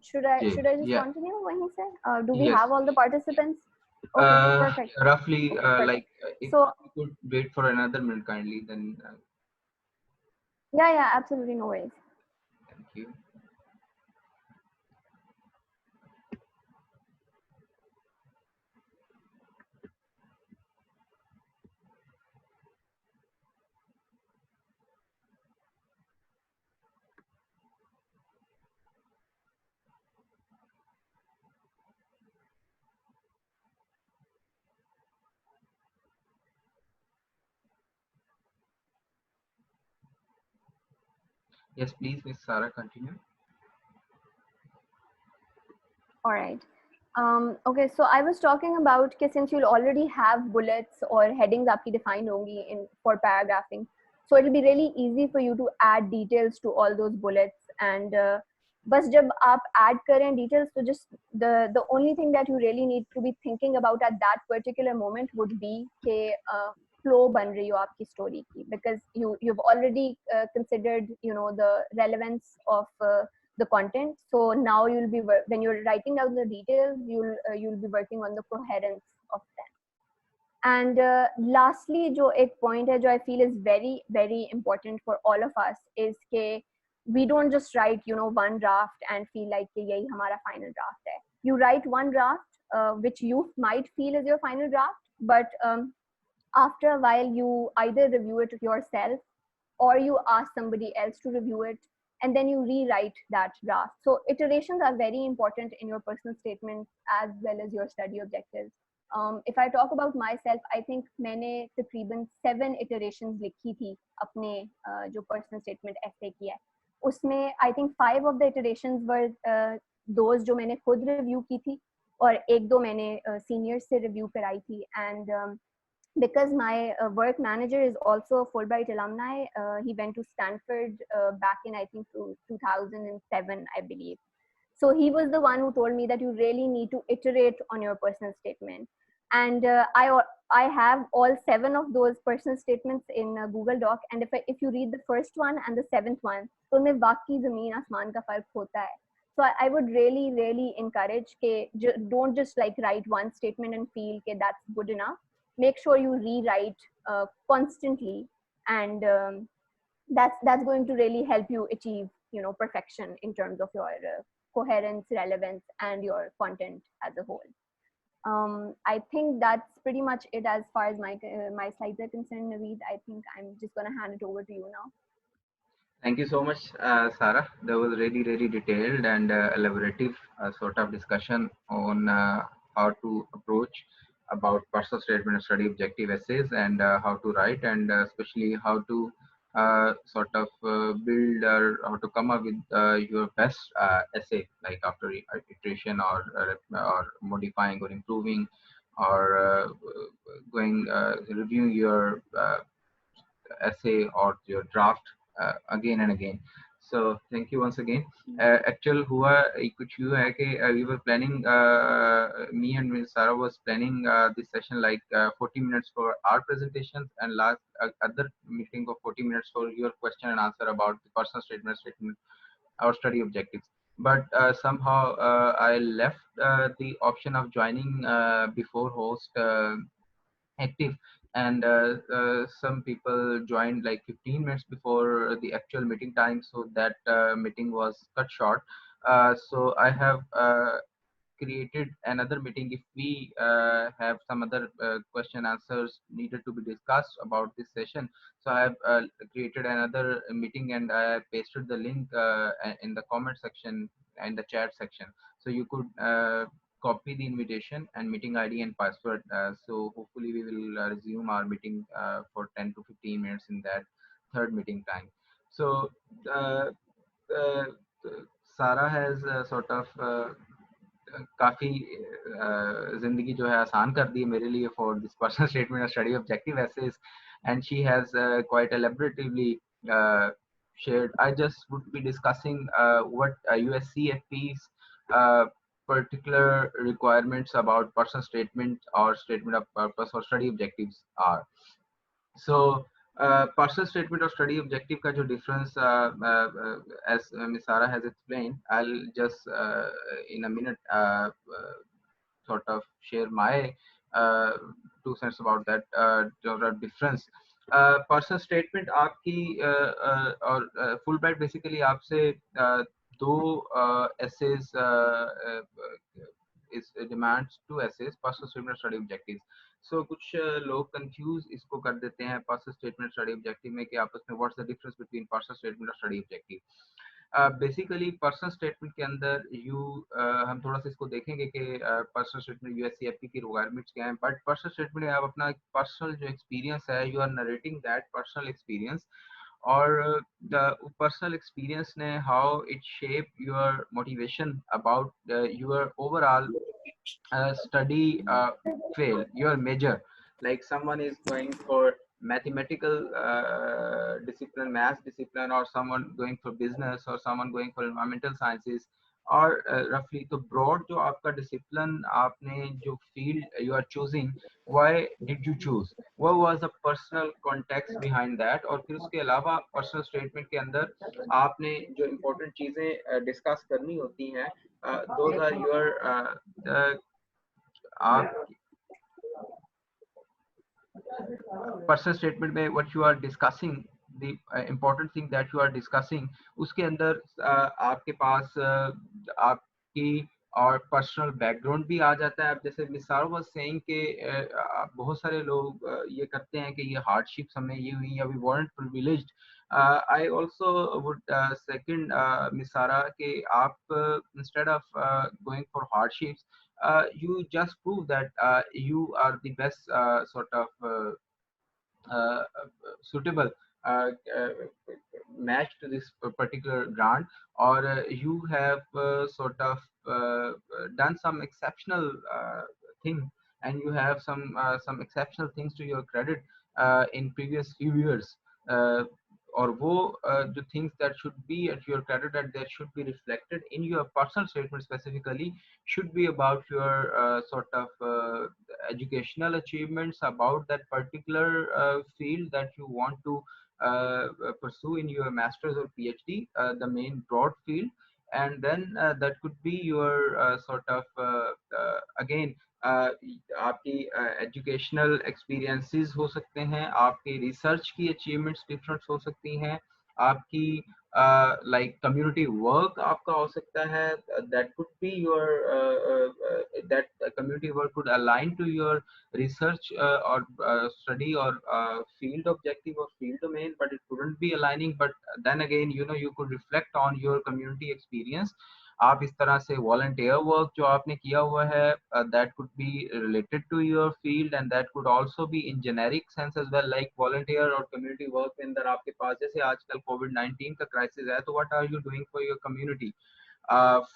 Should I Okay. just Yeah. continue what he said? Do we Yes. have all the participants? Okay, perfect. Roughly, Okay, perfect. like if So you could wait for another minute kindly, then yeah, absolutely, no worries. thank you. Yes, please, Miss Sarah, continue. All right. Okay, so I was talking about कि since you'll already have bullets or headings आपकी defined होंगी in for paragraphing, so it'll be really easy for you to add details to all those bullets. And बस जब आप add करें details, so just the only thing that you really need to be thinking about at that particular moment would be कि flow बन रही हो आपकी story की, because you've already considered the relevance of the content. So now you'll be when you're writing down the details, you'll be working on the coherence of them. And lastly, जो एक point है जो I feel is very very important for all of us is कि we don't just write one draft and feel like कि यही हमारा final draft है. You write one draft which you might feel is your final draft, but after a while you either review it yourself or you ask somebody else to review it, and then you rewrite that draft. So iterations are very important in your personal statement as well as your study objectives. If I talk about myself, I think मैंने तकरीबन 7 iterations लिखी थी अपने जो personal statement essay की है. उसमें I think 5 of the iterations were those जो मैंने खुद review की थी, और एक दो मैंने seniors से review कराई थी. And because my work manager is also a Fulbright alumni, he went to Stanford back in I think 2007, I believe. So he was the one who told me that you really need to iterate on your personal statement. And I have all 7 of those personal statements in Google Doc. And if you read the first one and the 7th one, तो में वाकई ज़मीन आसमान का फर्क होता है. So I would really encourage कि don't just like write one statement and feel that that's good enough. Make sure you rewrite constantly, and that's going to really help you achieve perfection in terms of your coherence, relevance, and your content as a whole. I think that's pretty much it as far as my slides are concerned. Naveed, I think I'm just going to hand it over to you now. Thank you so much, Sarah. That was really detailed and elaborative sort of discussion on how to approach about personal statement and study objective essays, and how to write, and especially how to sort of build or how to come up with your best essay, like after iteration or modifying or improving or going reviewing your essay or your draft again and again. So thank you once again. Actual हुआ कुछ यूँ है कि we were planning, me and Ms. Sarah was planning this session like 40 minutes for our presentations, and last other meeting of 40 minutes for your question and answer about the personal statement, our study objectives. But somehow I left the option of joining before host active, and some people joined like 15 minutes before the actual meeting time, so that meeting was cut short. So I have created another meeting if we have some other question answers needed to be discussed about this session. So I have created another meeting, and I pasted the link in the comment section and the chat section, so you could copy the invitation and meeting ID and password. So hopefully we will resume our meeting for 10 to 15 minutes in that third meeting time. So uh, uh, Sarah has sort of काफ़ी ज़िंदगी जो है आसान कर दी है मेरे लिए for this personal statement and study objective essays, and she has quite elaboratively shared. I just would be discussing what USCFP's particular requirements about personal statement or statement of purpose or study objectives are. So Personal statement और study objective का जो difference, as Ms. Sara has explained, I'll just in a minute sort of share my uh, 2 cents about that difference. Personal statement आपकी और Fulbright basically आपसे दो essays इस demands two essays personal statement study objectives. So कुछ लोग confuse इसको कर देते हैं पर्सनल स्टेटमेंट स्टडी ऑब्जेक्टिव में कि आपस में what's the difference between personal statement और study objective. Basically personal statement के अंदर हम थोड़ा सा इसको देखेंगे कि पर्सनल स्टेटमेंट यूएससीएफपी की रिक्वायरमेंट्स क्या हैं. बट पर्सनल स्टेटमेंट में आप अपना पर्सनल जो एक्सपीरियंस है, you are narrating that personal experience, और द पर्सनल एक्सपीरियंस ने how it shape your motivation about your overall study fail your major. Like someone is going for mathematical discipline, math discipline, or someone going for business, or someone going for environmental sciences, और roughly तो broad जो आपका discipline, आपने जो field you are choosing, why did you choose, what was the personal context behind that. और फिर उसके अलावा personal statement के अंदर आपने जो important चीजें discuss करनी होती हैं, those are your आप पर्सनल स्टेटमेंट में what you are discussing, the important thing that you are discussing, उसके अंदर आपके पास आपकी और पर्सनल बैकग्राउंड भी आ जाता है. अब जैसे मिसाल वाज सेइंग कि बहुत सारे लोग ये करते हैं कि ये हार्डशिप्स हमें ये हुई या we weren't privileged. I also would second Miss Sara कि आप instead of going for hardships, you just prove that you are the best sort of suitable uh, uh, match to this particular grant, or you have sort of done some exceptional thing, and you have some exceptional things to your credit in previous few years. और वो जो things that should be at your credit, that should be reflected in your personal statement specifically, should be about your sort of educational achievements, about that particular field that you want to pursue in your master's or PhD, the main broad field. And then that could be your sort of again आपकी educational experiences हो सकते हैं, आपकी research की achievements different हो सकती हैं, आपकी like community work आपका हो सकता है, that could be your that community work could align to your research or study or field objective or field domain, but it couldn't be aligning. But then again, you know, you could reflect on your community experience. आप इस तरह से volunteer work जो आपने किया हुआ है, that could be related to your field, and that could also be in generic sense as well, like volunteer और कम्युनिटी वर्क के अंदर आपके पास जैसे आजकल कोविड-19 का क्राइसिस है, तो what are you doing for your community,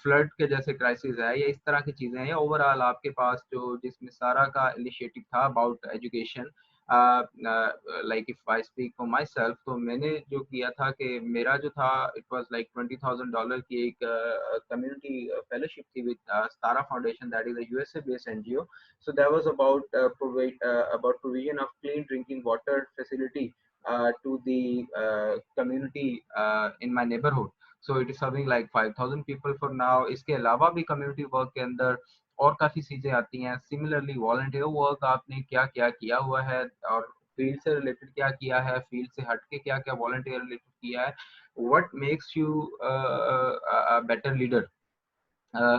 flood के जैसे क्राइसिस है, या इस तरह की चीजें हैं. ओवरऑल आपके पास जो जिसमें सारा का इनिशिएटिव था about education, like if I speak for my self, तो मैंने जो किया था कि मेरा जो था इट वाज लाइक $20,000 की एक कम्युनिटी फेलोशिप थी with Sitara foundation, that is a USA based NGO. So that was about provision of clean drinking water facility to the community in my neighborhood. So it is serving like 5,000 people for now. इसके अलावा भी community work के अंदर और काफ़ी चीज़ें आती हैं. सिमिलरली वॉलंटियर वर्क आपने क्या क्या किया हुआ है, और फील्ड से रिलेटेड क्या किया है, फील्ड से हट के क्या क्या वॉलंटियर रिलेटेड किया है, what makes you a better leader,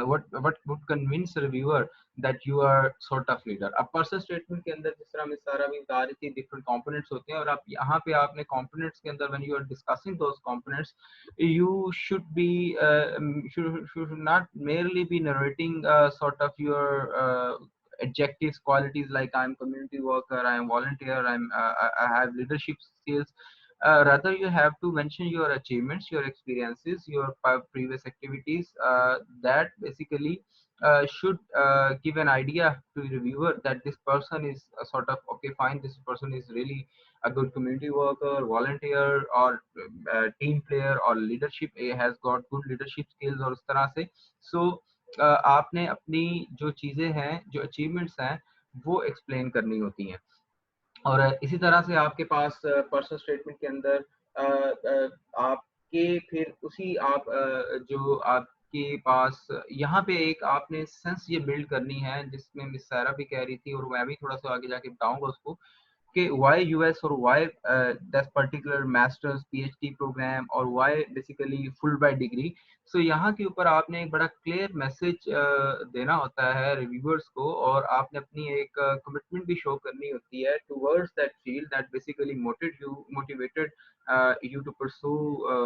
what would convince a reviewer that you are sort of leader. अब पर्सनल स्टेटमेंट के अंदर जिस तरह मिस सारा भी बता रही थी, डिफरेंट कंपोनेंट्स होते हैं, और आप यहाँ पे आपने कंपोनेंट्स के अंदर when you are discussing those components, you should be should not merely be narrating sort of your adjectives, qualities like I am community worker, I am volunteer, I have leadership skills. Rather, you have to mention your achievements, your experiences, your previous activities, that basically should give an idea to the reviewer that this person is a sort of, okay, fine, this person is really a good community worker, volunteer, or team player, or leadership, has got good leadership skills, और उस तरह से. So आपने अपनी जो चीज़ें हैं, जो अचीवमेंट्स हैं, वो एक्सप्लेन करनी होती हैं. और इसी तरह से आपके पास पर्सनल स्टेटमेंट के अंदर आपके फिर उसी आप जो आपके पास यहाँ पे एक आपने सेंस ये बिल्ड करनी है, जिसमें मिस सारा भी कह रही थी और मैं भी थोड़ा सा आगे जाके बताऊंगा उसको, कि why US और why that particular master's PhD program और why basically Fulbright degree। so यहाँ के ऊपर आपने एक बड़ा क्लियर मैसेज देना होता है रिव्यूअर्स को, और आपने अपनी एक कमिटमेंट भी शो करनी होती है towards that field that basically motivated you to pursue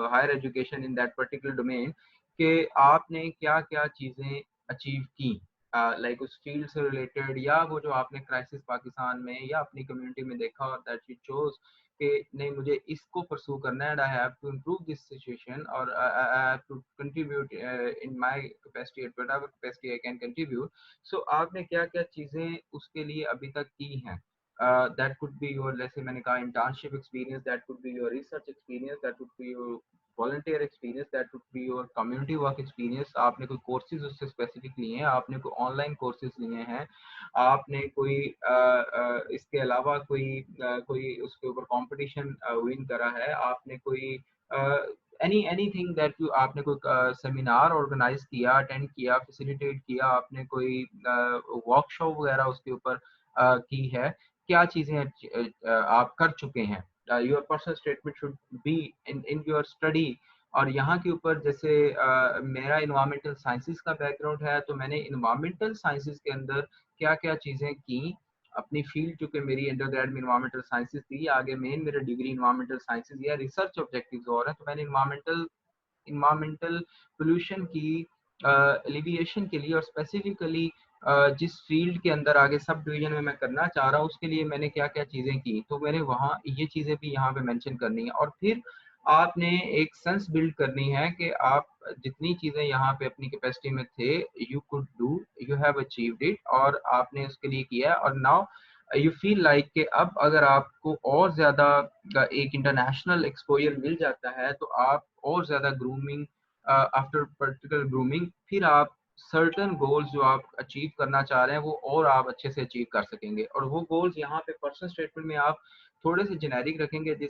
higher education in that particular domain, कि आपने क्या क्या चीज़ें अचीव की लाइक उस फील्ड से रिलेटेड, या वो जो आपने क्राइसिस पाकिस्तान में या अपनी कम्युनिटी में देखा और दैट यू चोज कि नहीं मुझे इसको परसू करना है, and I have to improve this situation, और I have to contribute in my capacity at whatever capacity I can contribute. So आपने क्या क्या चीज़ें उसके लिए अभी तक की हैं। दैट कुड बी योर, जैसे मैंने कहा, internship experience, that could be your research experience, that could be your volunteer experience, that would be your community work experience. आपने कोई कोर्सेज उससे स्पेसिफिक लिए हैं, आपने कोई ऑनलाइन कोर्सेज लिए हैं, आपने कोई इसके अलावा कोई उसके ऊपर कंपटीशन विन करा है, आपने कोई एनीथिंग दैट यू, आपने कोई सेमिनार ऑर्गेनाइज किया, अटेंड किया, फैसिलिटेट किया, आपने कोई वर्कशॉप वगैरह उसके ऊपर की है, क्या चीज़ें आप कर चुके हैं। Your personal statement should be in your study. और यहाँ के ऊपर जैसे मेरा इन्वायरमेंटल साइंसेस का बैकग्राउंड है, तो मैंने इन्वायरमेंटल साइंसेस के अंदर क्या क्या चीज़ें की अपनी फील्ड, चूंकि मेरी अंडर ग्रेड में इन्वायरमेंटल साइंसेस थी, आगे मेन मेरा डिग्री इन्वायरमेंटल साइंसेस या रिसर्च ऑब्जेक्टिव्स और है, तो मैंने इन्वायरमेंटल पोल्यूशन की एलिविएशन के लिए और स्पेसिफिकली जिस फील्ड के अंदर आगे सब डिवीजन में मैं करना चाह रहा हूँ उसके लिए मैंने क्या क्या चीज़ें की, तो मैंने वहाँ ये चीज़ें भी यहाँ पे मेंशन करनी है। और फिर आपने एक सेंस बिल्ड करनी है कि आप जितनी चीज़ें यहाँ पे अपनी कैपेसिटी में थे, you could do, you have achieved it, और आपने उसके लिए किया, और नाउ यू फील लाइक कि अब अगर आपको और ज़्यादा एक इंटरनेशनल एक्सपोजर मिल जाता है, तो आप और ज़्यादा ग्रूमिंग, आफ्टर पर्टिकुलर ग्रूमिंग, फिर आप सर्टन गोल्स जो आप अचीव करना चाह रहे हैं वो और आप अच्छे से अचीव कर सकेंगे। और वो गोल्स यहाँ पे पर्सनल स्टेटमेंट में आप थोड़े से जेनेरिक रखेंगे, जिस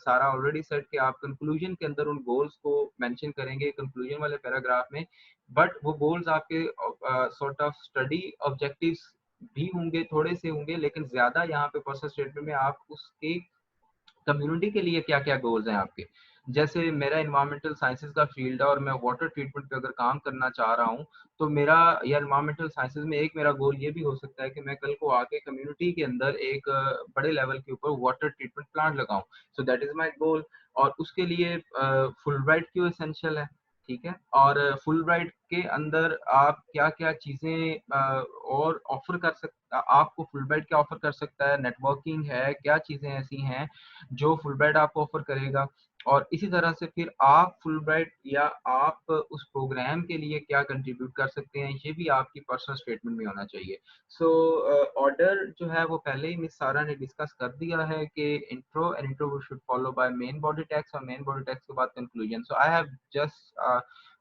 सारा ऑलरेडी सेट कि आप कंक्लूजन के अंदर उन गोल्स को मेंशन करेंगे कंक्लूजन वाले पैराग्राफ में, बट वो गोल्स आपके सॉर्ट ऑफ स्टडी ऑब्जेक्टिव्स भी होंगे, थोड़े से होंगे, लेकिन ज्यादा यहाँ पे पर्सनल स्टेटमेंट में आप उसके कम्युनिटी के लिए क्या क्या गोल्स हैं आपके। जैसे मेरा इन्वायरमेंटल साइंसेज का फील्ड है और मैं वाटर ट्रीटमेंट पे अगर काम करना चाह रहा हूँ, तो मेरा या इन्वायरमेंटल साइंसेज में एक मेरा गोल ये भी हो सकता है कि मैं कल को आके कम्युनिटी के अंदर एक बड़े लेवल के ऊपर वाटर ट्रीटमेंट प्लांट लगाऊं। So that is my goal. और उसके लिए फुलब्राइट क्यों एसेंशियल है, ठीक है। और फुलब्राइट के अंदर आप क्या क्या चीज़ें और ऑफर कर सकता, आपको फुलब्राइट क्या ऑफर कर सकता है, नेटवर्किंग है, क्या चीज़ें ऐसी हैं जो फुलब्राइट आपको ऑफर करेगा। और इसी तरह से फिर आप फुलब्राइट या आप उस प्रोग्राम के लिए क्या कंट्रीब्यूट कर सकते हैं, ये भी आपकी पर्सनल स्टेटमेंट में होना चाहिए। सो ऑर्डर जो है वो पहले ही मिस सारा ने डिस्कस कर दिया है कि intro and intro should follow by main body text, और मेन बॉडी टेक्स्ट के बाद conclusion. So I have just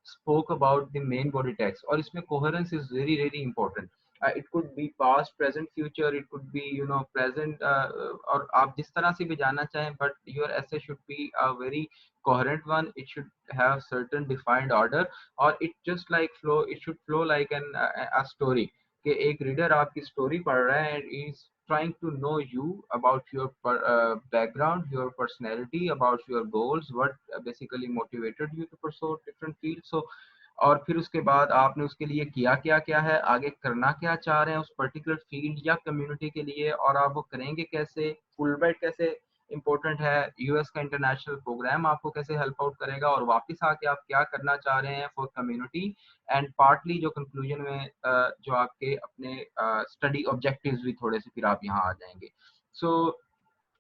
spoke about the main body text, और इसमें coherence is very very important। it could be past, present, future, it could be present, और आप जिस तरह से भी जानना चाहें, but your essay should be a very coherent one, it should have certain defined order, और it just like flow, it should flow like a story, कि एक रीडर आपकी स्टोरी पढ़ रहा है and is trying to know you about your background, your personality, about your goals, what basically motivated you to pursue different fields। So और फिर उसके बाद आपने उसके लिए किया क्या क्या है, आगे करना क्या चाह रहे हैं उस पर्टिकुलर फील्ड या कम्युनिटी के लिए, और आप वो करेंगे कैसे, फुलब्राइट कैसे इंपॉर्टेंट है, यूएस का इंटरनेशनल प्रोग्राम आपको कैसे हेल्प आउट करेगा, और वापस आके आप क्या करना चाह रहे हैं फॉर कम्युनिटी। एंड पार्टली जो कंक्लूजन में जो आपके अपने स्टडी ऑब्जेक्टिव्स भी थोड़े से फिर आप यहाँ आ जाएंगे। सो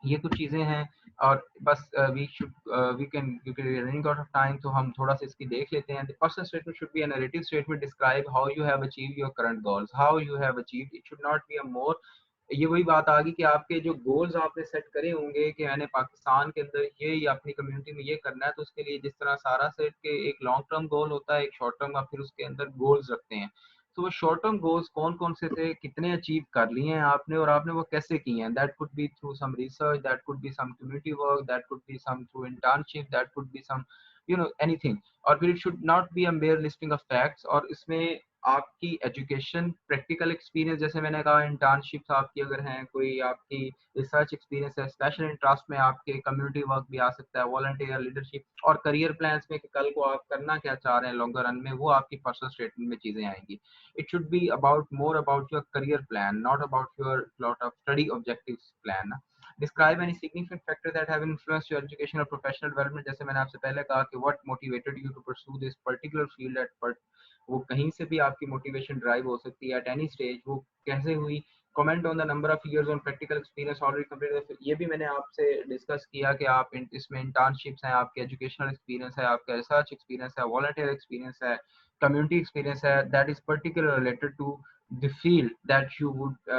ये कुछ चीज़ें हैं। और बस वी शुड वी कैन, क्योंकि रनिंग आउट ऑफ टाइम, तो हम थोड़ा सा इसकी देख लेते हैं। The personal statement should be a narrative statement, describe how you have achieved your current goals, how you have achieved, it should not be a more. ये वही बात आ गई कि आपके जो गोल्स आपने सेट करे होंगे कि मैंने पाकिस्तान के अंदर ये या अपनी कम्युनिटी में ये करना है, तो उसके लिए जिस तरह सारा सेट के एक लॉन्ग टर्म गोल होता है, एक शॉर्ट टर्म, आप फिर उसके अंदर गोल्स रखते हैं। तो वो शॉर्ट टर्म गोल्स कौन कौन से थे, कितने अचीव कर लिए हैं आपने और आपने वो कैसे किए हैं. That could be through some research, that could be some community work, that could be some through internship, that could be some anything. और फिर it should not be a mere listing of facts. और इसमें आपकी education, practical experience, जैसे मैंने कहा internships आपकी अगर हैं, कोई आपकी रिसर्च एक्सपीरियंस है, स्पेशल इंटरेस्ट में आपके कम्युनिटी वर्क भी आ सकता है, वॉलंटियर लीडरशिप और करियर प्लान्स में कि कल को आप करना क्या चाह रहे हैं लॉन्गर रन में, वो आपकी पर्सनल स्टेटमेंट में चीजें आएंगी. It should be about more about your career plan, not about your lot of study objectives plan. Describe any significant factor that have influenced your education or professional development. जैसे मैंने आपसे पहले कहा कि what motivated you to pursue this particular field at वो कहीं से भी आपकी मोटिवेशन ड्राइव हो सकती है at any stage, वो कैसे हुई. Comment on the number of years on practical experience already complete. ये भी मैंने आपसे डिस्कस किया कि आप इसमें इंटर्नशिप्स हैं, आपके एजुकेशनल एक्सपीरियंस है, आपका रिसर्च एक्सपीरियंस है, वॉलंटियर एक्सपीरियंस है, community experience है, that is particularly related to the field that you would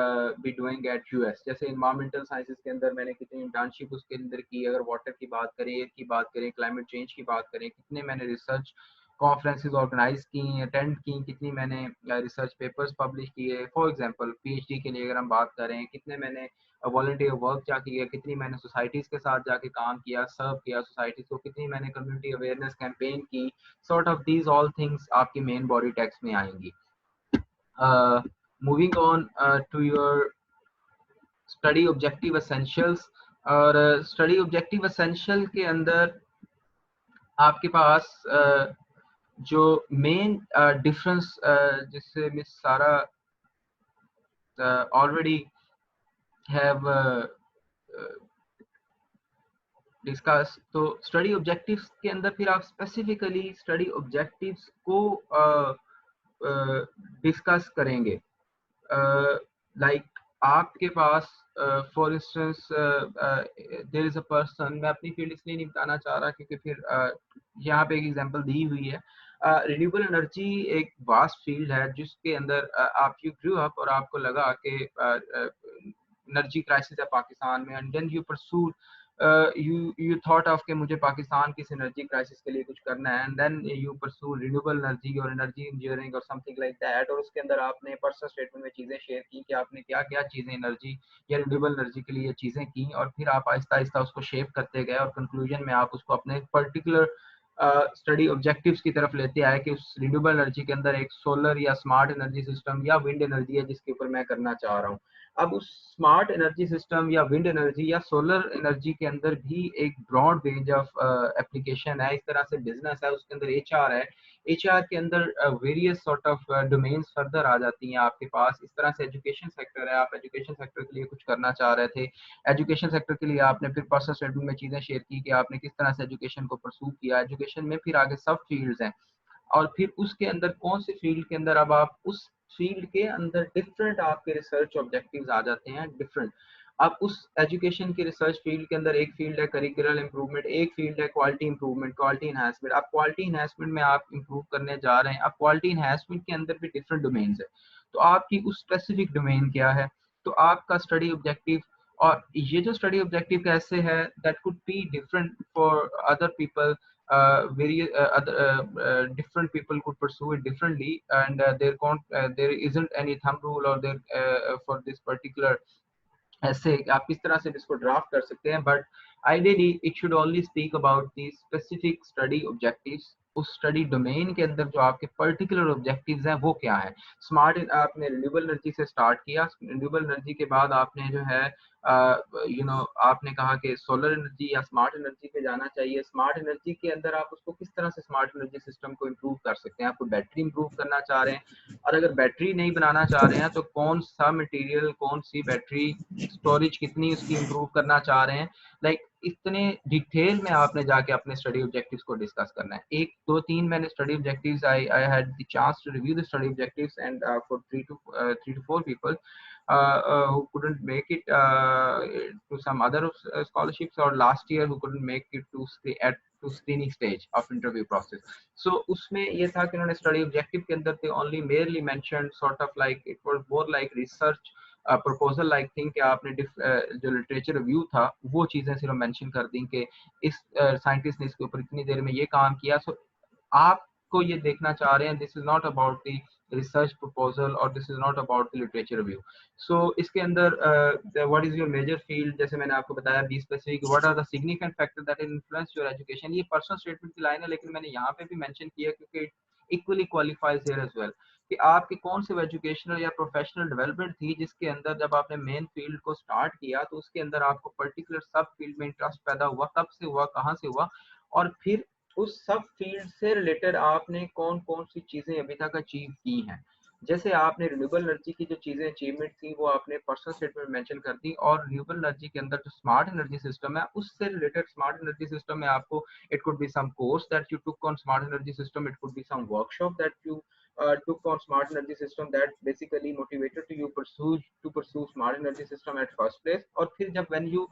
be doing at US. जैसे environmental sciences के अंदर मैंने कितनी internship उसके अंदर की, अगर water की बात करें, air की बात करें, climate change की बात करें, कितने मैंने research कॉन्फ्रेंसेज ऑर्गेनाइज की, अटेंड की, कितनी मैंने रिसर्च पेपर्स पब्लिश किए. फॉर एग्जांपल पीएचडी के लिए अगर हम बात करें, कितने मैंने वॉलंटियर वर्क जाके किया, कितनी मैंने सोसाइटीज़ के साथ जाके काम किया, सर्व किया सोसाइटीज़ को, कितनी मैंने कम्युनिटी अवेयरनेस कैंपेन की. Sort of these all things आपकी मेन बॉडी टेक्स्ट में आएंगी. Moving on to your study objective essentials. और स्टडी ऑब्जेक्टिव एसेंशियल के अंदर आपके पास जो मेन डिफरेंस जिससे Miss Sara already have discuss, तो स्टडी ऑब्जेक्टिव्स के अंदर फिर आप स्पेसिफिकली स्टडी ऑब्जेक्टिव्स को डिस्कस करेंगे. लाइक आपके पास for instance there is a person, मैं अपनी फील्ड इसलिए नहीं बताना चाह रहा क्योंकि फिर यहाँ पे एक एग्जांपल दी हुई है. रिन्यूएबल एनर्जी एक वास्ट फील्ड है जिसके अंदर आप यू ग्रू अप और आपको लगा कि एनर्जी क्राइसिस है पाकिस्तान में, and then you pursued you thought of कि मुझे पाकिस्तान की एनर्जी क्राइसिस के लिए कुछ करना है, and then you pursue renewable energy और एनर्जी इंजीनियरिंग और समथिंग लाइक दैट. और उसके अंदर आपने पर्सनल स्टेटमेंट में चीज़ें शेयर की कि आपने क्या क्या चीज़ें एनर्जी या रिन्यूएबल एनर्जी के लिए चीज़ें की, और फिर आप आहिस्ता आहिस्ता उसको शेप करते गए और कंक्लूजन में आप उसको अपने पर्टिकुलर स्टडी ऑब्जेक्टिव्स की तरफ लेते आए कि उस रिन्यूएबल एनर्जी के अंदर एक सोलर या स्मार्ट एनर्जी सिस्टम या विंड एनर्जी है जिसके ऊपर मैं करना चाह रहा हूँ. अब उस स्मार्ट एनर्जी सिस्टम या विंड एनर्जी या सोलर एनर्जी के अंदर भी एक ब्रॉड रेंज ऑफ एप्लीकेशन है. इस तरह से बिजनेस है, उसके अंदर एचआर है, एचआर के अंदर various sort of domains further आ जाती हैं आपके पास. इस तरह से एजुकेशन सेक्टर है, आप एजुकेशन सेक्टर के लिए कुछ करना चाह रहे थे, एजुकेशन सेक्टर के लिए आपने फिर पर्सनल स्टेटमेंट में चीज़ें शेयर की कि आपने किस तरह से एजुकेशन को परसू किया. एजुकेशन में फिर आगे सब फील्ड्स हैं, और फिर उसके अंदर कौन से फील्ड के अंदर अब आप उस फील्ड के अंदर डिफरेंट आपके रिसर्च ऑब्जेक्टिव्स आ जाते हैं डिफरेंट. अब उस एजुकेशन के रिसर्च फील्ड के अंदर एक फील्ड है करिकुलर इंप्रूवमेंट, एक फील्ड है क्वालिटी इंप्रूवमेंट, क्वालिटी एनहांसमेंट. अब क्वालिटी एनहांसमेंट में आप इंप्रूव करने जा रहे हैं. अब क्वालिटी एनहांसमेंट के अंदर भी डिफरेंट डोमेन्स है, तो आपकी उस स्पेसिफिक डोमेन क्या है, तो आपका स्टडी ऑब्जेक्टिव. और ये जो स्टडी ऑब्जेक्टिव कैसे है, that could be different for other people. Various other different people could pursue it differently, and there isn't any thumb rule or there for this particular ऐसे आप किस तरह से इसको ड्राफ्ट कर सकते हैं. But ideally it should only speak about the specific study objectives. उस स्टडी डोमेन के अंदर जो आपके पर्टिकुलर ऑब्जेक्टिव्स हैं वो क्या है. स्मार्ट आपने रिन्यूएबल एनर्जी से स्टार्ट किया, रिन्यूएबल एनर्जी के बाद आपने जो है आपने कहा कि सोलर एनर्जी या स्मार्ट एनर्जी पे जाना चाहिए. स्मार्ट एनर्जी के अंदर आप उसको किस तरह से स्मार्ट एनर्जी सिस्टम को इम्प्रूव कर सकते हैं. आपको बैटरी इम्प्रूव करना चाह रहे हैं, और अगर बैटरी नहीं बनाना चाह रहे हैं तो कौन सा मटेरियल, कौन सी बैटरी, स्टोरेज कितनी उसकी इम्प्रूव करना चाह रहे हैं. लाइक इतने डिटेल में आपने जाके अपने स्टडी ऑब्जेक्टिव्स को डिस्कस करना है. एक दो तीन मैंने study objectives I had the chance to review the study objectives, and for 3 to 4 people who couldn't make it to some other scholarships, or last year who couldn't make it to screening stage of interview process. So उसमें ये था कि उन्होंने study objective के अंदर थे only merely mentioned sort of like it was more like research proposal like thing कि आपने जो लिटरेचर रिव्यू था वो चीज़ें सिर्फ मेंशन कर दी कि इस साइंटिस्ट ने इसके ऊपर इतनी देर में ये काम किया. सो आपको ये देखना चाह रहे हैं, this is not about the research proposal or this is not about the literature review. So इसके अंदर what is your major field, जैसे मैंने आपको बताया, be specific, what are the significant factors that influence your education, ये personal statement की line है, लेकिन मैंने यहाँ पे भी mention किया क्योंकि equally qualifies here as well कि आपकी कौन से एजुकेशनल या प्रोफेशनल डेवलपमेंट थी जिसके अंदर जब आपने मेन फील्ड को स्टार्ट किया तो उसके अंदर आपको पर्टिकुलर सब फील्ड में इंटरेस्ट पैदा हुआ, कब से हुआ, कहाँ से हुआ, और फिर उस सब फील्ड से रिलेटेड आपने कौन कौन सी चीजें अभी तक अचीव की हैं। जैसे आपने रिन्यूएबल एनर्जी की जो चीजें अचीवमेंट थी वो आपने पर्सनल स्टेटमेंट मेंशन कर दी, और रिन्यूएबल एनर्जी के अंदर जो स्मार्ट एनर्जी सिस्टम है उससे रिलेटेड स्मार्ट एनर्जी सिस्टम में आपको it could be some course that you took on smart energy system, it could be some workshop that you took on smart energy system that basically motivated to you pursue smart energy system at first place, और फिर जब when you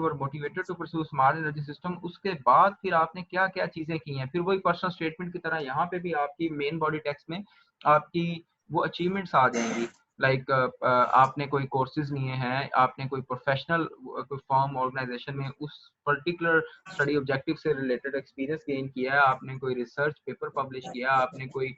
were motivated to pursue smart energy system उसके बाद फिर आपने क्या क्या चीजें की हैं, फिर वही पर्सनल स्टेटमेंट की तरह यहाँ पे भी आपकी मेन बॉडी टेक्स्ट में आपकी वो अचीवमेंट्स आ जाएंगी। लाइक आपने कोई कोर्सेज लिए हैं, आपने कोई प्रोफेशनल कोई फॉर्म ऑर्गेनाइजेशन में उस पर्टिकुलर स्टडी ऑब्जेक्टिव से रिलेटेड एक्सपीरियंस गेन किया है, आपने कोई रिसर्च पेपर पब्लिश किया, आपने कोई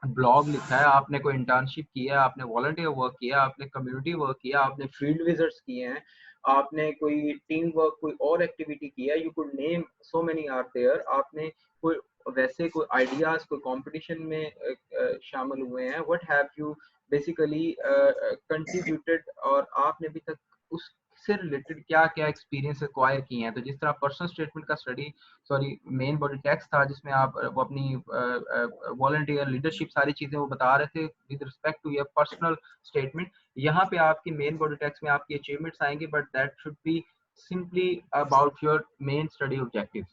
ब्लॉग लिखा है, आपने कोई इंटर्नशिप किया है, आपने वॉलंटियर वर्क किया, आपने कम्युनिटी वर्क किया, आपने फील्ड विजिट्स किए हैं, आपने कोई टीम वर्क कोई और एक्टिविटी किया, you could name so many are there, आपने कोई वैसे कोई आइडियाज कोई कंपटीशन में शामिल हुए हैं, what have you basically contributed, और आपने अभी तक उससे रिलेटेड क्या क्या एक्सपीरियंस एक्वायर किए हैं। तो जिस तरह पर्सनल स्टेटमेंट का स्टडी मेन बॉडी टेक्स्ट था जिसमें आप वो अपनी वॉलंटियर लीडरशिप सारी चीजें वो बता रहे थे with respect to your personal statement, यहाँ पे आपकी मेन बॉडी टेक्स्ट में आपकी अचीवमेंट्स आएंगे, but that should be simply about your main study objective.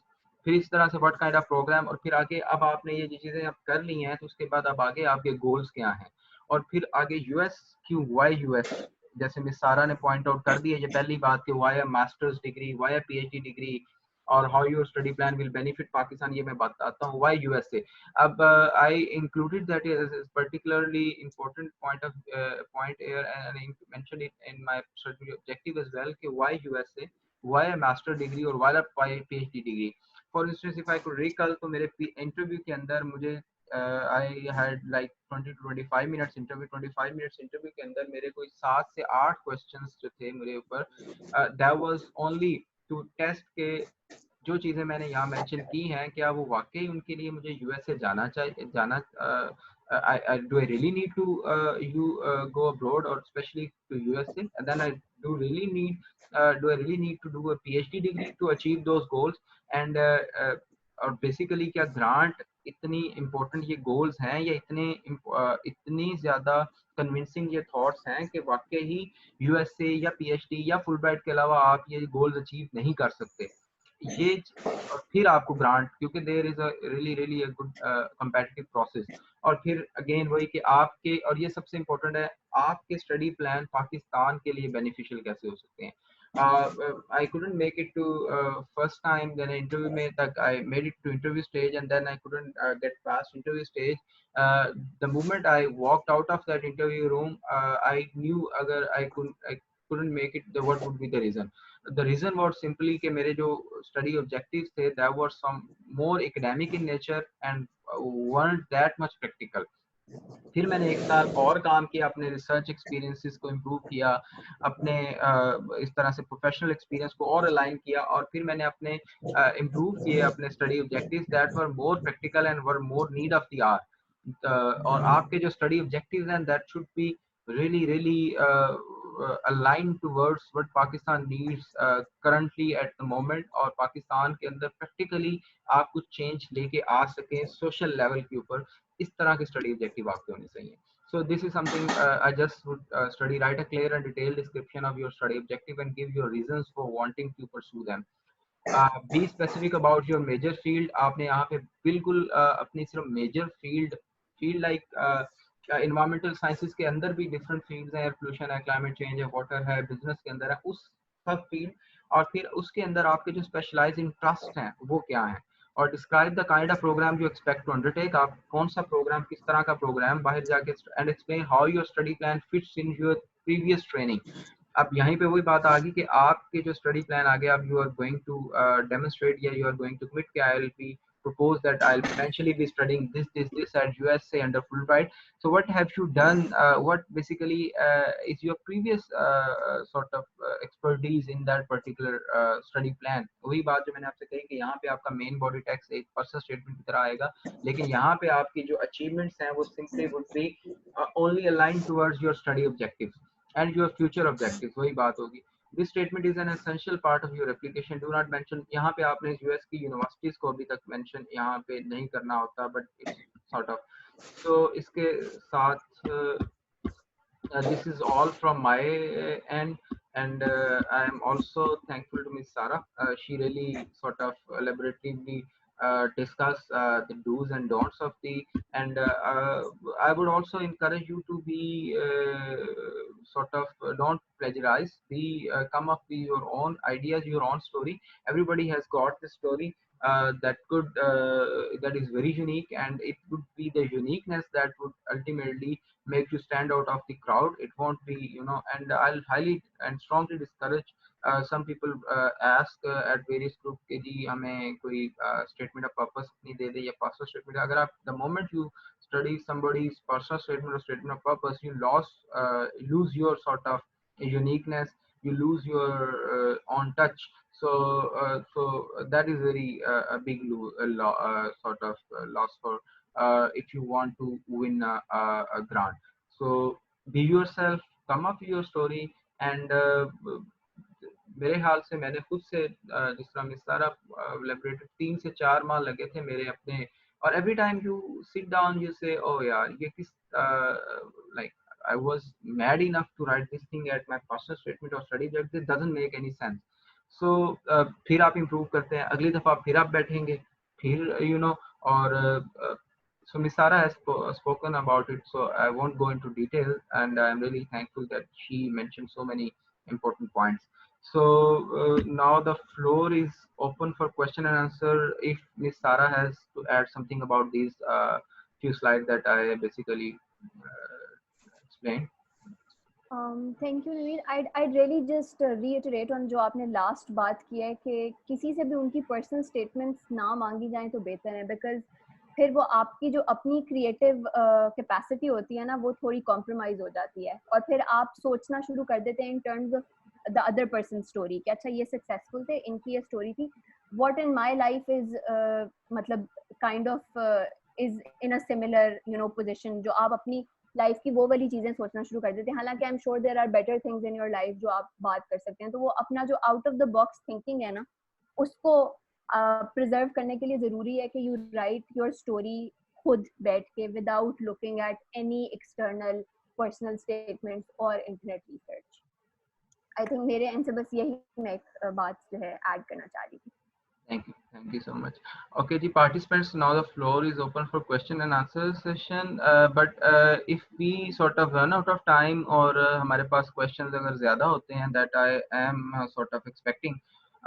फिर इस तरह से व्हाट काइंड ऑफ प्रोग्राम, और फिर आगे अब आपने ये जो चीजें आप कर ली हैं तो उसके बाद अब आगे आपके गोल्स क्या हैं, और फिर आगे यूएस क्यों, वाई यूएस, जैसे मिस सारा ने पॉइंट आउट कर दिया, ये पहली बात कि why master's degree, why PhD degree, और how your study plan will benefit Pakistan, ये मैं बताता हूँ वाई यूएसए। अब I included that is particularly important point here and I mentioned it in my study objective as well कि why USA, why a master degree और why a PhD degree। for instance if I could recall तो मेरे interview के अंदर मुझे I had like 20 to 25 minutes interview, 25 minutes interview के अंदर मेरे कोई 7 से 8 questions जो थे मेरे ऊपर, that was only to test के जो चीजें मैंने यहाँ मेंशन की हैं क्या वो वाकई उनके लिए मुझे यूएसए जाना चाहिए, जाना do I really need to go abroad or especially to USA, and then I do I really need to do a PhD degree to achieve those goals, and और बेसिकली क्या ग्रांट इतनी important ये goals हैं या इतनी ज्यादा convincing ये thoughts हैं कि वाकई ही यूएसए या पीएचडी या फुल ब्राइट के अलावा आप ये गोल्स अचीव नहीं कर सकते। ये और फिर आपको ग्रांट, क्योंकि there is a really a good competitive process, और फिर अगेन वही कि आपके, और ये सबसे इम्पोर्टेंट है, आपके स्टडी प्लान पाकिस्तान के लिए बेनिफिशियल कैसे हो सकते हैं। I couldn't make it to first time, then interview में तक I made it to interview stage and then I couldn't get past interview stage. The moment I walked out of that interview room, I knew अगर I couldn't make it, what would be the reason? The reason was simply कि मेरे जो study objectives थे that were some more academic in nature and weren't that much practical. फिर मैंने एक साल और काम किया, अपने रिसर्च एक्सपीरियंसेस को इम्प्रूव किया, अपने इस तरह से प्रोफेशनल एक्सपीरियंस को और अलाइन किया, और फिर मैंने अपने इम्प्रूव किए अपने study objectives that were more practical and were more need of the hour. और आपके जो स्टडी ऑब्जेक्टिव्स हैं that should be really aligned towards what Pakistan needs currently at the moment, और पाकिस्तान के अंदर प्रैक्टिकली आप कुछ चेंज लेके आ सकें सोशल लेवल के ऊपर, इस तरह के स्टडी ऑब्जेक्टिव आपके होने चाहिए। So this is something I just would study, write a clear and detailed description of your study objective and give your reasons for wanting to pursue them. Be specific about your major field। आपने यहाँ पे बिल्कुल अपनी सिर्फ major field like environmental sciences के अंदर भी different fields हैं, एयर पोल्यूशन है, क्लाइमेट चेंज है, वाटर है, बिजनेस के अंदर है, उस सब फील्ड, और फिर उसके अंदर आपके जो स्पेशलाइज इंटरेस्ट हैं वो क्या है, और describe the kind of programme you expect to undertake, आप कौन सा प्रोग्राम, किस तरह का प्रोग्राम बाहर जाके, and explain how your study plan fits in your previous training. अब यहीं पे वही बात आ गई कि आपके जो स्टडी प्लान आ गया, अब you are going to demonstrate या you are going to quit के ILP propose that I'll potentially be studying this at USA under Fulbright. So what have you done? What basically is your previous sort of expertise in that particular study plan? वही बात जो मैंने आपसे कही कि यहाँ पे आपका main body text एक personal statement की तरह आएगा, लेकिन यहाँ पे आपकी जो achievements हैं वो simply would be only aligned towards your study objectives and your future objectives. वही बात होगी. This statement is an essential part of your application. Do not mention. यहाँ पे आपने यूएस की यूनिवर्सिटीज को अभी तक मेंशन यहाँ पे नहीं करना होता, but it's sort of. So इसके साथ this is all from my end, and I am also thankful to Miss Sarah. She really sort of elaboratively discussed the do's and don'ts of the, and I would also encourage you to be sort of don't plagiarize, be come up with your own ideas, your own story. Everybody has got the story that could that is very unique, and it would be the uniqueness that would ultimately make you stand out of the crowd. It won't be, you know, and I'll highly and strongly discourage some people ask at various group के जी हमें कोई statement of purpose नहीं दे दे या personal statement. अगर आप the moment you study somebody's personal statement or statement of purpose, you lose your sort of uniqueness, you lose your on touch. So that is very a big sort of loss for if you want to win a grant. So be yourself, come up with your story, and मेरे ख्याल से मैंने खुद से जिस तरह में सारा लेबोरेटरी 3 से 4 माह लगे थे मेरे अपने, और every time you sit down you से ओ यार ये किस like I was mad enough to write this thing at my personal statement or study that this doesn't make any sense. So फिर आप improve करते हैं, अगली दफा फिर आप बैठेंगे, फिर you know, और so Miss Sarah has spoken about it, so I won't go into detail, and I'm really thankful that she mentioned so many important points. So now the floor is open for question and answer. If Miss Sarah has to add something about these few slides that I basically explained. Thank you, Naveen. I'd really just reiterate on जो आपने last बात की है कि किसी से भी उनकी personal statements ना मांगी जाएं तो बेहतर है, because फिर वो आपकी जो अपनी क्रिएटिव कैपेसिटी होती है ना वो थोड़ी कॉम्प्रोमाइज हो जाती है, और फिर आप सोचना शुरू कर देते हैं in terms of the other person story कि अच्छा ये सक्सेसफुल थे, इनकी ये स्टोरी थी, what in my life is मतलब kind of is in a similar you know position, जो आप अपनी लाइफ की वो वाली चीजें सोचना शुरू कर देते हैं. हालांकि I am sure there are better things in your life जो आप बात कर सकते हैं, तो वो अपना जो out of the box thinking है ना उसको प्रिजर्व करने के लिए जरूरी है कि यू राइट योर स्टोरी खुद बैठ के without looking at any external personal statements और इंटरनेट रिसर्च. आई थिंक मेरे एंड से बस यही मैं एक बात जो है ऐड करना चाह रही थी. Thank you so much. Okay, the participants, now the floor is open for question and answer session. But if we sort of run out of time or हमारे पास questions अगर ज़्यादा होते हैं that I am sort of expecting,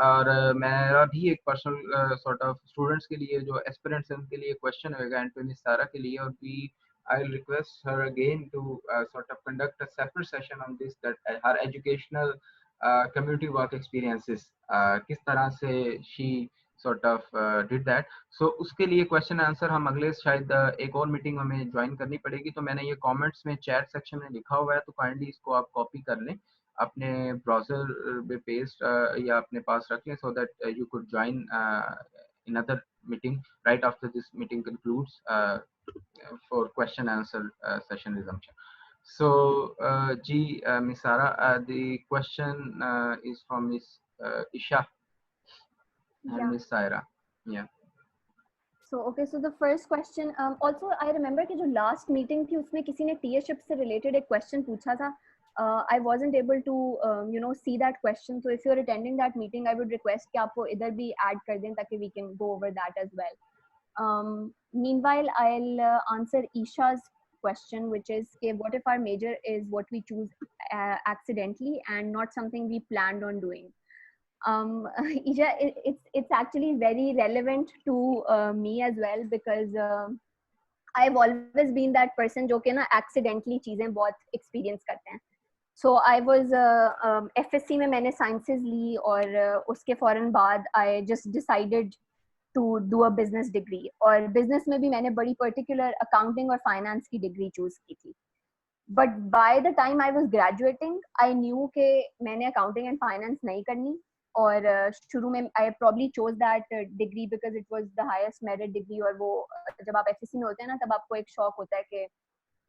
और मेरा भी एक personal sort of students के लिए जो aspirants हैं उनके लिए question होगा and to Miss Sarah के लिए, और भी I'll request her again to sort of conduct a separate session on this, that her educational community work experiences, किस तरह से she sort of did that. So उसके लिए question answer हम अगले शायद एक और मीटिंग हमें ज्वाइन करनी पड़ेगी, तो मैंने ये comments में chat section में लिखा हुआ है, तो kindly इसको आप copy कर लें अपने browser पे paste या अपने पास रख लें, so that you could join another meeting right after this meeting concludes for question answer session resumption. So Miss Sarah, the question is from Miss Isha and Miss Saira. Yeah. So okay, so the first question, also I remember कि जो last meeting थी उसमें किसी ने TAship से related एक question पूछा था. I wasn't able to you know see that question, so if you're attending that meeting I would request कि आप वो इधर भी add कर दें ताकि we can go over that as well. Meanwhile, I'll answer Isha's question, which is what if our major is what we choose accidentally and not something we planned on doing. Isha, it's actually very relevant to me as well, because I've always been that person जो कि ना accidentally चीजें बहुत experience करते हैं. So I was FSC में मैंने sciences ली, और उसके फौरन बाद I just decided to do a business degree, और business में भी मैंने बड़ी particular accounting और finance की degree choose की थी. But by the time I was graduating, I knew कि मैंने accounting and finance नहीं करनी, और शुरू में I probably chose that degree because it was the highest merit degree, और वो जब आप FSC में होते हैं ना तब आपको एक शौक होता है कि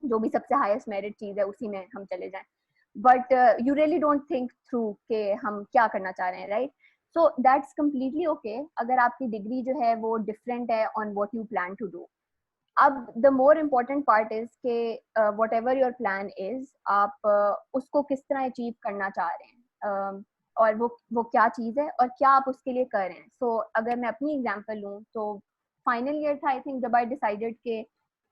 जो भी सबसे हाईएस्ट मेरिट चीज है उसी में हम चले जाएं, but you really don't think through कि हम क्या करना चाह रहे हैं, right? So that's completely okay अगर आपकी डिग्री जो है वो डिफरेंट है on what you plan to do. अब the more important part is के whatever your plan is, आप उसको किस तरह अचीव करना चाह रहे हैं, और वो क्या चीज़ है और क्या आप उसके लिए कर रहे हैं. सो अगर मैं अपनी एग्जांपल लूँ तो फाइनल ईयर था आई थिंक, जब आई डिसाइडेड के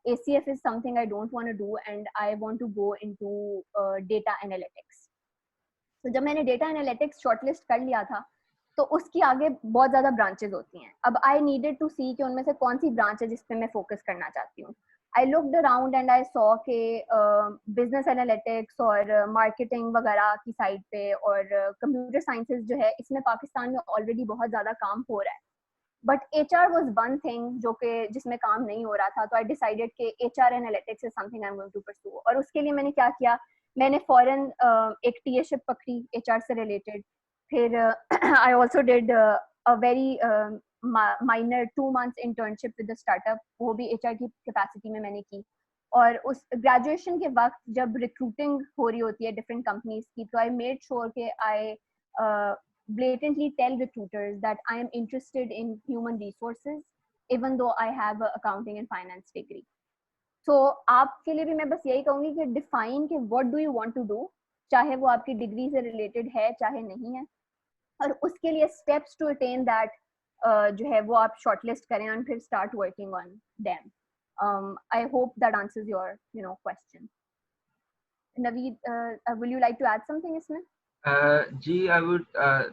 ACF is something I don't want to do and I want to go into data analytics. तो जब मैंने data analytics shortlist कर लिया था तो उसकी आगे बहुत ज़्यादा branches होती हैं. अब I needed to see कि उनमें से कौन सी branch है जिस पे मैं focus करना चाहती हूँ. I looked around and I saw कि business analytics और marketing वगैरह की साइड पे और computer sciences जो है इसमें पाकिस्तान में already बहुत ज़्यादा काम हो रहा है. But HR was one thing जो कि जिसमें काम नहीं हो रहा था, तो I decided कि HR analytics is something I'm going to pursue. और उसके लिए मैंने क्या किया, मैंने फॉरन एक टीएशिप पकड़ी HR से रिलेटेड. फिर I also did a very minor 2 months internship with the startup, वो भी HR की कैपेसिटी में मैंने की. और उस ग्रेजुएशन के वक्त जब रिक्रूटिंग हो रही होती है डिफरेंट कंपनीज की, तो I made sure कि I blatantly tell recruiters that I am interested in human resources even though I have a accounting and finance degree. So आपके लिए भी मैं बस यही कहूँगी कि define कि what do you want to do, चाहे वो आपकी डिग्री से रिलेटेड है चाहे नहीं है, और उसके लिए steps to attain that जो है वो आप shortlist करें और फिर start working on them. I hope that answers your question. Naveed, will you like to add something इसमें? G, I would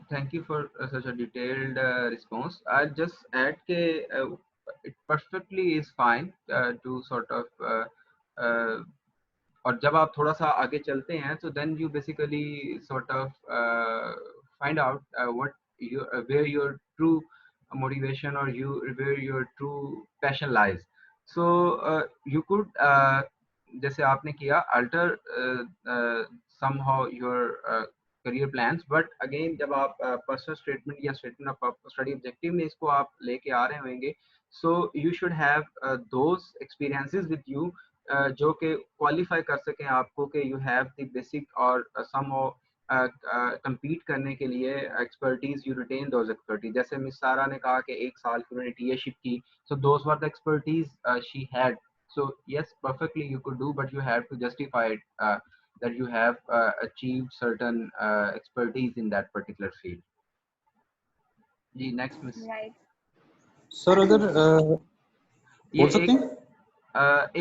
thank you for such a detailed response. I just add that it perfectly is fine to sort of और जब आप थोड़ा सा आगे चलते हैं so then you basically sort of find out what where your true motivation or where your true passion lies. So you could जैसे आपने किया alter somehow your career plans, but again जब आप personal statement या statement of study objective में इसको आप लेके आ रहे होंगे, so you should have those experiences with you जो कि क्वालिफाई कर सकें आपको कि यू हैव द बेसिक और somehow compete करने के लिए expertise, you retain those expertise. जैसे मिस सारा ने कहा कि 1 साल की उन्होंने टीएशिप की, so those were the expertise she had. So yes, perfectly you could do, but you have to justify it that you have achieved certain expertise in that particular field. जी next miss. Right. Sir अगर बोल सकते हैं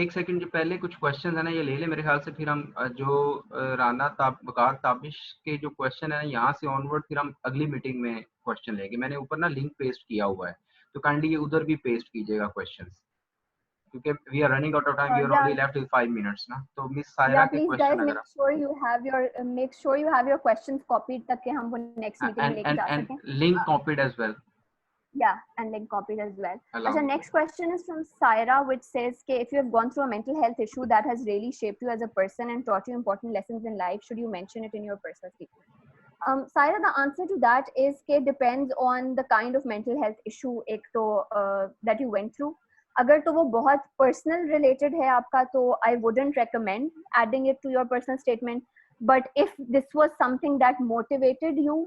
एक second जो पहले कुछ question है ना ये ले ले मेरे ख्याल से, फिर हम जो राना बकार ताबिश के जो क्वेश्चन है ना यहाँ से ऑनवर्ड फिर हम अगली मीटिंग में क्वेश्चन लेंगे. मैंने ऊपर ना लिंक पेस्ट किया हुआ है तो काइंडली ये उधर भी पेस्ट कीजिएगा क्वेश्चंस, क्योंकि we are running out of time, we are only left with 5 minutes ना. तो मिस सायरा के क्वेश्चन अगर make sure you have your questions copied ताकि हम वो नेक्स्ट मीटिंग में लेके जा सकें. and link copied as well. Yeah, and link copied as well. So next question is from Saira, which says, if you have gone through a mental health issue that has really shaped you as a person and taught you important lessons in life, should you mention it in your personal statement? Saira, the answer to that is it depends on the kind of mental health issue that you went through. अगर तो वो बहुत personal related है आपका तो I wouldn't recommend adding it to your personal statement. But if this was something that motivated you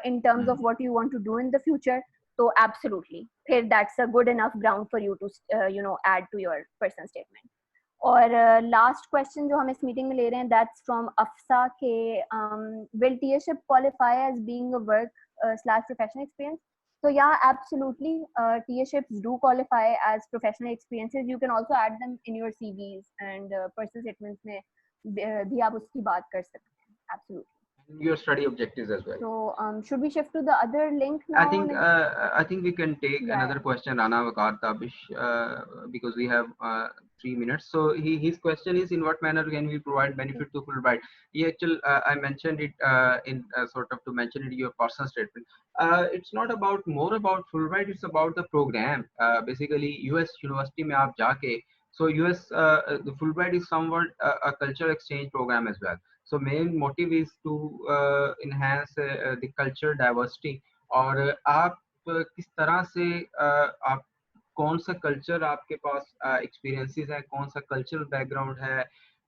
in terms of what you want to do in the future, so absolutely, that's a good enough ground for you to add to your personal statement. और last question जो हम इस meeting में ले रहे हैं, that's from Afsa के will TAship qualify as being a work/professional experience? So yeah, absolutely, TAships do qualify as professional experiences. You can also add them in your CVs and personal statements में भी आप उसकी बात कर सकते हैं. Absolutely. your study objectives as well. So should we shift to the other link now? I think we can take another question, Rana Vakar Tabish, because we have 3 minutes. So his question is, in what manner can we provide benefit to Fulbright? I mentioned it in sort of to mention it in your personal statement. It's not about more about Fulbright, it's about the program. Basically, US university mein aap jaake, so US the Fulbright is somewhat a cultural exchange program as well. So main motive is to enhance the cultural diversity. और आप किस तरह से आप कौन सा culture आपके पास experiences है, कौन सा कल्चरल बैकग्राउंड है,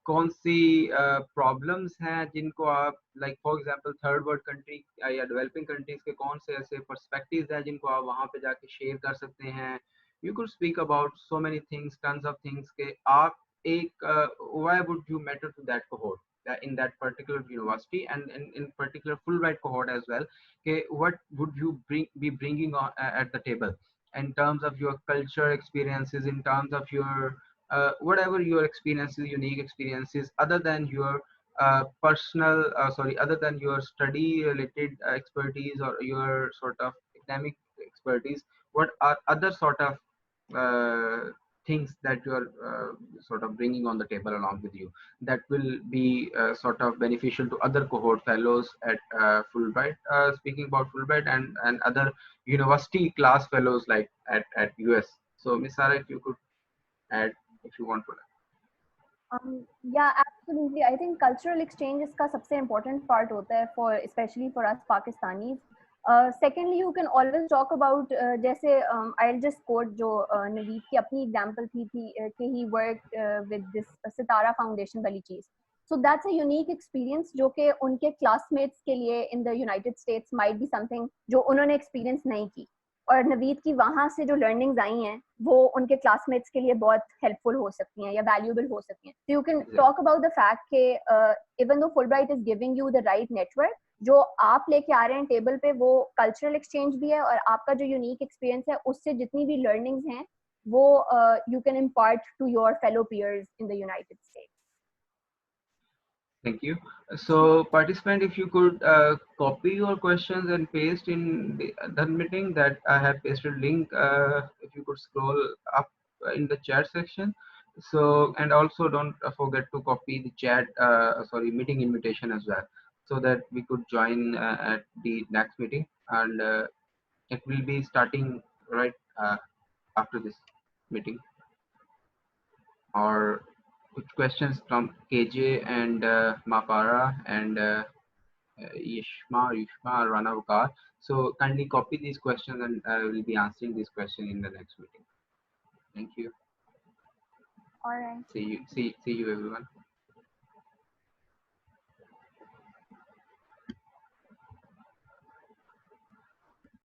कौन सी प्रॉब्लम्स हैं जिनको आप like for example third world country या डेवलपिंग कंट्रीज के कौन से ऐसे पर्सपेक्टिव्स हैं जिनको आप वहां पे जाके शेयर कर सकते हैं. You could speak about so many things, tons of things के आप एक why would you matter to that cohort in that particular university and in particular Fulbright cohort as well. Okay, what would you be bringing on at the table in terms of your culture experiences, in terms of your whatever your experiences, unique experiences, other than your other than your study related expertise or your sort of academic expertise, what are other sort of things that you are sort of bringing on the table along with you that will be sort of beneficial to other cohort fellows at Fulbright, speaking about Fulbright and other university class fellows like at US. So Ms. Sarah, if you could add if you want to. Yeah, absolutely. I think cultural exchange is का सबसे important part होता है for especially for us Pakistanis. Secondly, you can always talk about जैसे I'll just quote जो नवीद की अपनी example थी कि he worked with this Sitara foundation वाली चीज. So that's a unique experience जो कि उनके classmates के लिए in the United States might be something जो उन्होंने experience नहीं की. और नवीद की वहां से जो लर्निंग्स आई हैं वो उनके क्लासमेट्स के लिए बहुत हेल्पफुल हो सकती हैं या वैल्यूएबल हो सकती हैं. So you can talk about the fact कि even though Fulbright is giving you the right network, जो आप लेके आ रहे हैं टेबल पे वो कल्चरल एक्सचेंज भी है और आपका जो यूनिक एक्सपीरियंस है उससे जितनी भी लर्निंग्स हैं वो you can impart to your fellow peers in the United States. Thank you. So participant, if you could copy your questions and paste in the meeting that I have pasted link, if you could scroll up in the chat section. So, and also don't forget to copy the chat, meeting invitation as well, so that we could join at the next meeting, and it will be starting right after this meeting. Or questions from KJ and Mapara and Yushma, Rana Vakar. So kindly copy these questions and I will be answering this question in the next meeting. Thank you. All right. See you everyone.